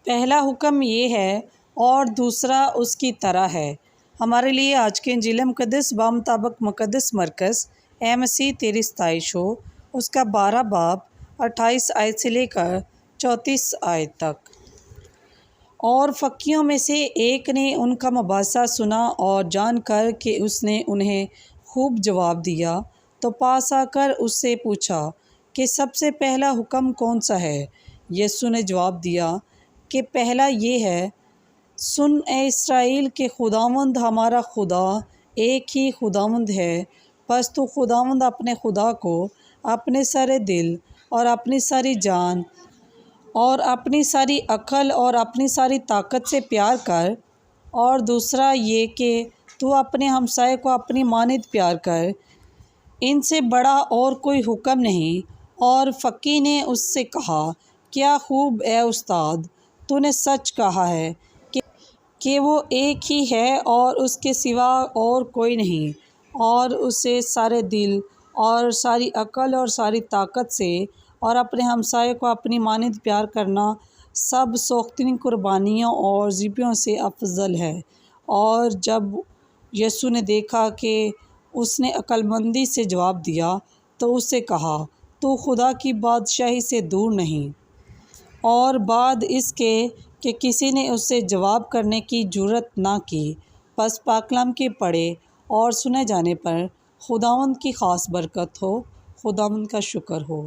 پہلا حکم یہ ہے اور دوسرا اس کی طرح ہے۔ ہمارے لیے آج کے انجیل مقدس بمطابق مقدس مرکز اے مسیح تیری ستائش ہو، اس کا 12 باب 28 آیت سے لے کر 34 آیت تک۔ اور فقیہوں میں سے ایک نے ان کا مباحثہ سنا اور جان کر کہ اس نے انہیں خوب جواب دیا تو پاس آ کر اس سے پوچھا کہ سب سے پہلا حکم کون سا ہے؟ یسوع نے جواب دیا کہ پہلا یہ ہے، سن اے اسرائیل کہ خداوند ہمارا خدا ایک ہی خداوند ہے، پس تو خداوند اپنے خدا کو اپنے سارے دل اور اپنی ساری جان اور اپنی ساری عقل اور اپنی ساری طاقت سے پیار کر، اور دوسرا یہ کہ تو اپنے ہمسائے کو اپنی مانند پیار کر، ان سے بڑا اور کوئی حکم نہیں۔ اور فقیہ نے اس سے کہا، کیا خوب اے استاد، تو نے سچ کہا ہے کہ وہ ایک ہی ہے اور اس کے سوا اور کوئی نہیں، اور اسے سارے دل اور ساری عقل اور ساری طاقت سے اور اپنے ہمسائے کو اپنی مانند پیار کرنا سب سوختنی قربانیوں اور ذبیحوں سے افضل ہے۔ اور جب یسوع نے دیکھا کہ اس نے عقل مندی سے جواب دیا تو اس سے کہا، تو خدا کی بادشاہی سے دور نہیں۔ اور بعد اس کے کہ کسی نے اس سے جواب کرنے کی جرأت نہ کی، پس پاک کلام کے پڑھے اور سنے جانے پر خداوند کی خاص برکت ہو۔ خداوند کا شکر ہو۔